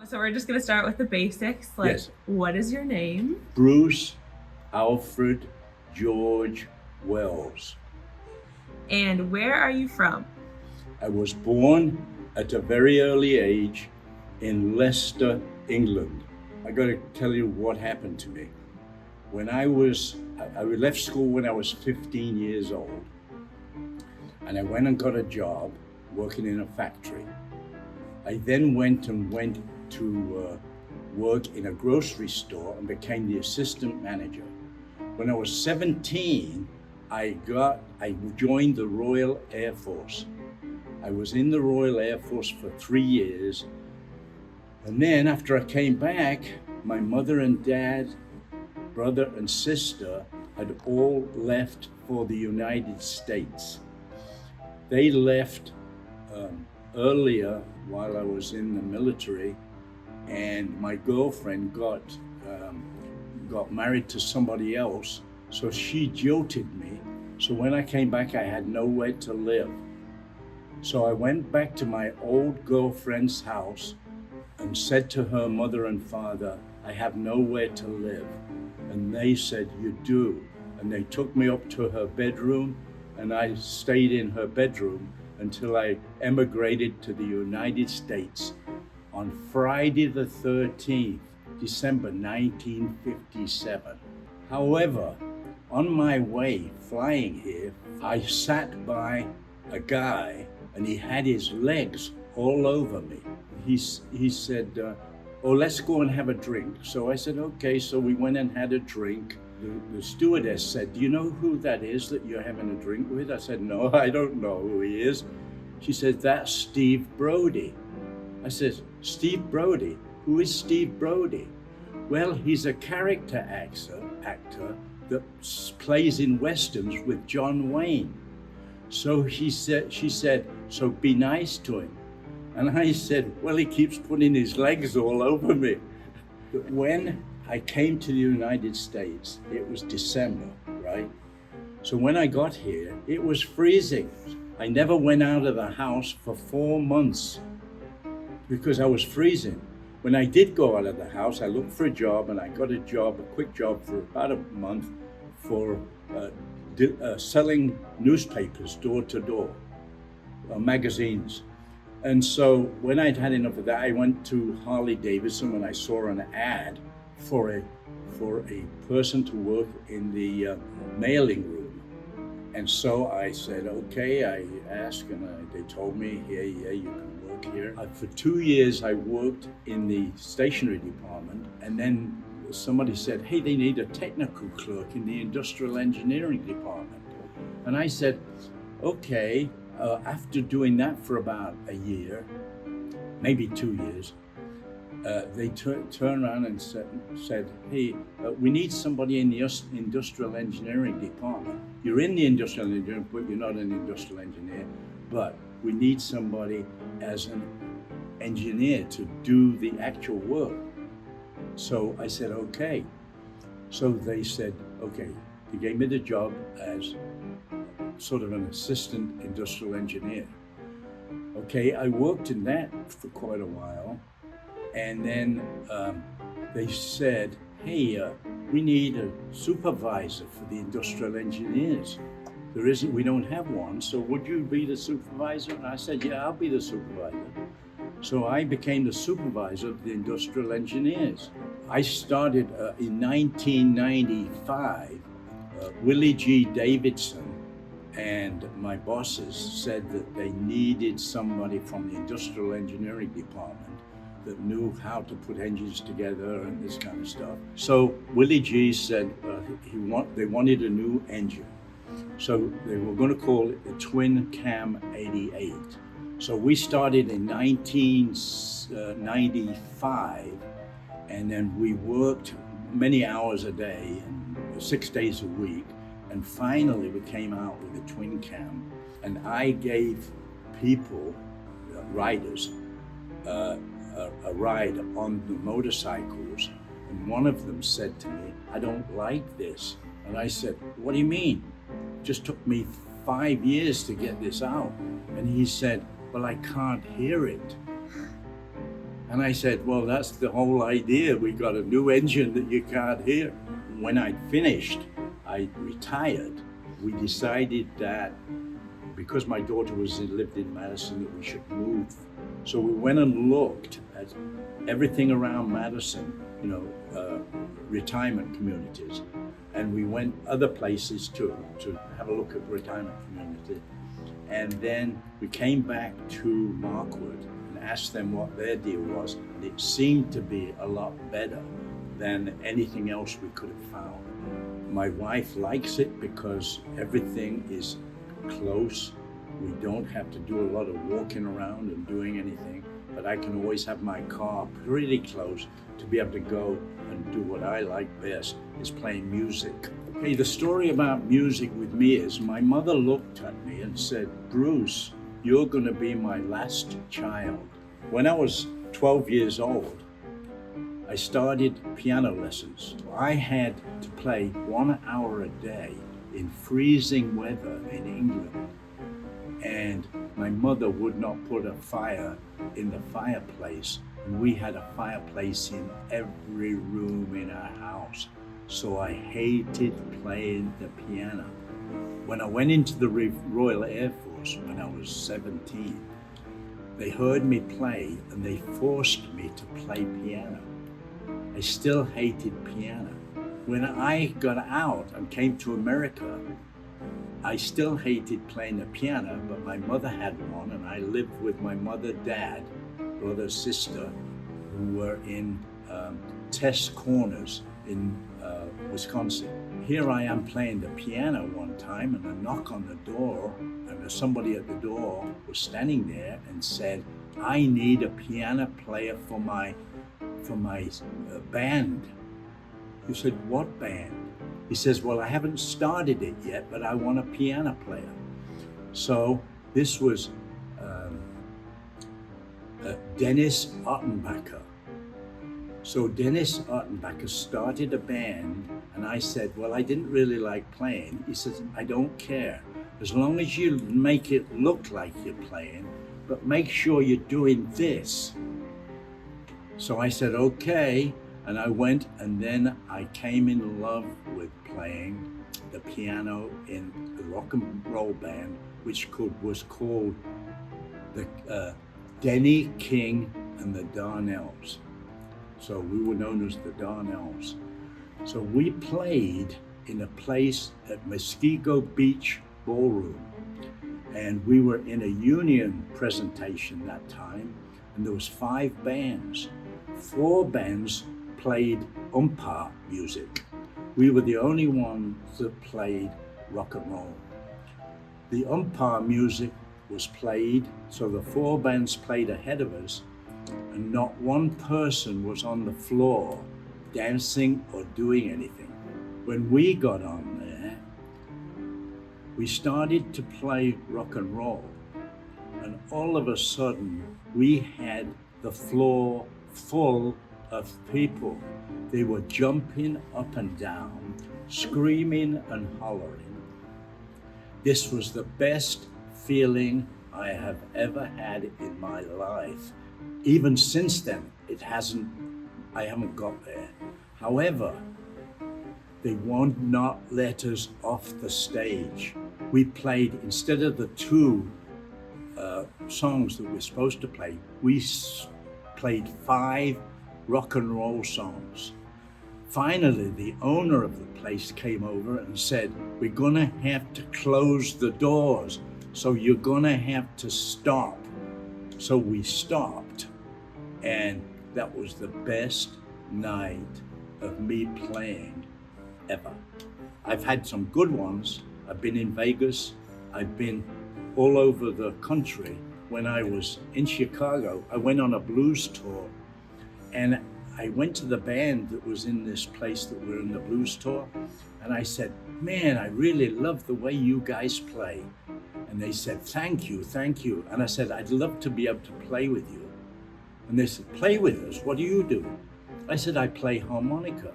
So we're just gonna start with the basics. Like, Yes. what is your name? Bruce Alfred George Wells. And where are you from? I was born at a very early age in Leicester, England. I got to tell you what happened to me. When I left school when I was 15 years old, and I went and got a job working in a factory. I then went to work in a grocery store and became the assistant manager. When I was 17, I joined the Royal Air Force. I was in the Royal Air Force for 3 years. And then after I came back, my mother and dad, brother and sister had all left for the United States. They left earlier while I was in the military, and my girlfriend got married to somebody else, so she jilted me. So when I came back, I had nowhere to live. So I went back to my old girlfriend's house and said to her mother and father, I have nowhere to live. And they said, you do. And they took me up to her bedroom, and I stayed in her bedroom until I emigrated to the United States on Friday the 13th, December 1957. However, on my way flying here, I sat by a guy and he had his legs all over me. He said, oh, let's go and have a drink. So I said, okay. So we went and had a drink. The stewardess said, do you know who that is that you're having a drink with? I said, no, I don't know who he is. She said, that's Steve Brody. I said, Steve Brody? Who is Steve Brody? Well, he's a character actor that plays in Westerns with John Wayne. So she said, so be nice to him. And I said, well, he keeps putting his legs all over me. But when I came to the United States, it was December, right? So when I got here, it was freezing. I never went out of the house for 4 months because I was freezing. When I did go out of the house, I looked for a job, and I got a quick job for about a month for selling newspapers door to door, magazines. And so when I'd had enough of that, I went to Harley-Davidson and I saw an ad for a person to work in the mailing room. And so I said, okay. I asked, and they told me, yeah, you can work here. For 2 years, I worked in the stationery department, and then somebody said, hey, they need a technical clerk in the industrial engineering department. And I said, okay. After doing that for about a year, maybe 2 years, they turned around and said, hey, we need somebody in the industrial engineering department. You're in the industrial engineering, but you're not an industrial engineer, but we need somebody as an engineer to do the actual work. So I said, okay. So they said, okay. They gave me the job as sort of an assistant industrial engineer. Okay, I worked in that for quite a while. And then they said, hey, we need a supervisor for the industrial engineers. We don't have one, so would you be the supervisor? And I said, yeah, I'll be the supervisor. So I became the supervisor of the industrial engineers. I started in 1995. Willie G. Davidson and my bosses said that they needed somebody from the industrial engineering department that knew how to put engines together and this kind of stuff. So Willie G said they wanted a new engine. So they were going to call it the Twin Cam 88. So we started in 1995, and then we worked many hours a day, 6 days a week, and finally we came out with a twin cam. And I gave people, riders, a ride on the motorcycles And one of them said to me, I don't like this. And I said, what do you mean? It just took me 5 years to get this out. And he said, well, I can't hear it. And I said, well, that's the whole idea. We got a new engine that you can't hear. When I'd finished, I retired. We decided that because my daughter lived in Madison, that we should move. So we went and looked at everything around Madison, retirement communities. And we went other places too, to have a look at retirement community. And then we came back to Marquardt and asked them what their deal was. And it seemed to be a lot better than anything else we could have found. My wife likes it because everything is close. We don't have to do a lot of walking around and doing anything, but I can always have my car pretty close to be able to go and do what I like best, is playing music. Okay, the story about music with me is my mother looked at me and said, Bruce, you're gonna be my last child. When I was 12 years old, I started piano lessons. I had to play 1 hour a day in freezing weather in England. And my mother would not put a fire in the fireplace. And we had a fireplace in every room in our house. So I hated playing the piano. When I went into the Royal Air Force when I was 17, they heard me play and they forced me to play piano. I still hated piano. When I got out and came to America, I still hated playing the piano, but my mother had one, and I lived with my mother, dad, brother, sister, who were in Test Corners in Wisconsin. Here I am playing the piano one time, and a knock on the door, and somebody at the door was standing there and said, I need a piano player for my band. You said, what band? He says, well, I haven't started it yet, but I want a piano player. So this was Dennis Ottenbacher. So Dennis Ottenbacher started a band, and I said, well, I didn't really like playing. He says, I don't care. As long as you make it look like you're playing, but make sure you're doing this. So I said, okay. And I went, and then I came in love with playing the piano in the rock and roll band, which was called the Denny King and the Darnells. So we were known as the Darnells. So we played in a place at Muskego Beach Ballroom. And we were in a union presentation that time, and there was 5 bands. 4 bands played umpire music. We were the only ones that played rock and roll. The umpire music was played, so the 4 bands played ahead of us, and not one person was on the floor dancing or doing anything. When we got on there, we started to play rock and roll, and all of a sudden we had the floor full of people. They were jumping up and down, screaming and hollering. This was the best feeling I have ever had in my life. Even since then, I haven't got there. However, they would not let us off the stage. We played, instead of the 2 songs that we're supposed to play, we played 5 rock and roll songs. Finally, the owner of the place came over and said, we're gonna have to close the doors, so you're gonna have to stop. So we stopped, and that was the best night of me playing ever. I've had some good ones. I've been in Vegas. I've been all over the country. When I was in Chicago, I went on a blues tour, and I went to the band that was in this place that were in the blues tour, and I said, man, I really love the way you guys play. And they said, thank you, thank you. And I said, I'd love to be able to play with you. And they said, play with us, what do you do? I said, I play harmonica.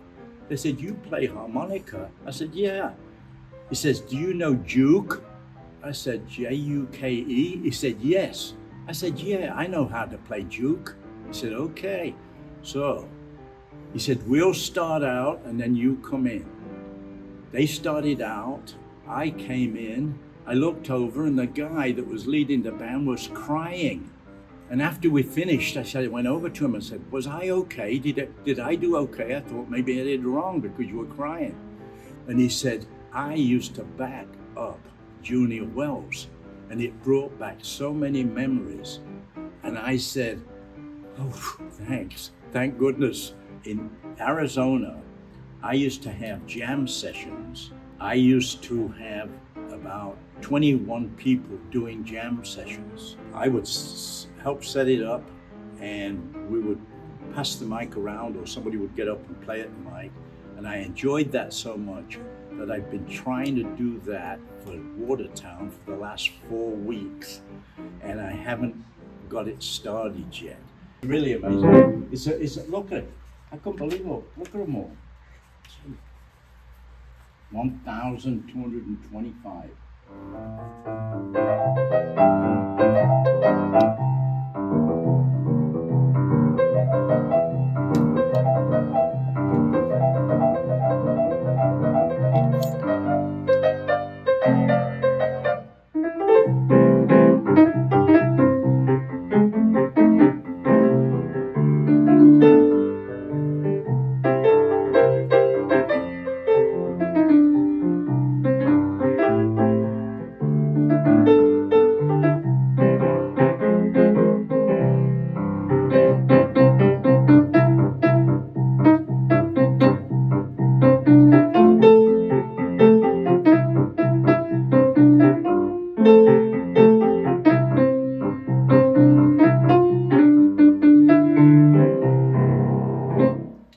They said, you play harmonica? I said, yeah. He says, do you know juke? I said, J-U-K-E? He said, yes. I said, yeah, I know how to play juke. He said, okay. So he said, we'll start out and then you come in. They started out, I came in, I looked over and the guy that was leading the band was crying. And after we finished, I went over to him and said, was I okay? Did I do okay? I thought maybe I did wrong because you were crying. And he said, I used to back up Junior Wells and it brought back so many memories. And I said, oh, thanks, thank goodness. In Arizona, I used to have jam sessions. I used to have about 21 people doing jam sessions. I would help set it up and we would pass the mic around or somebody would get up and play at the mic. And I enjoyed that so much that I've been trying to do that for Watertown for the last 4 weeks. And I haven't got it started yet. Really amazing. Look at it. I couldn't believe it. Look at them all. 1,225.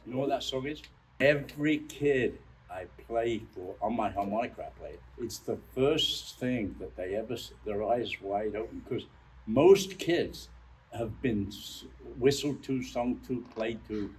You know what that song is? Every kid I play for on my harmonica I play, it's the first thing that they ever, their eyes wide open, because most kids have been whistled to, sung to, played to.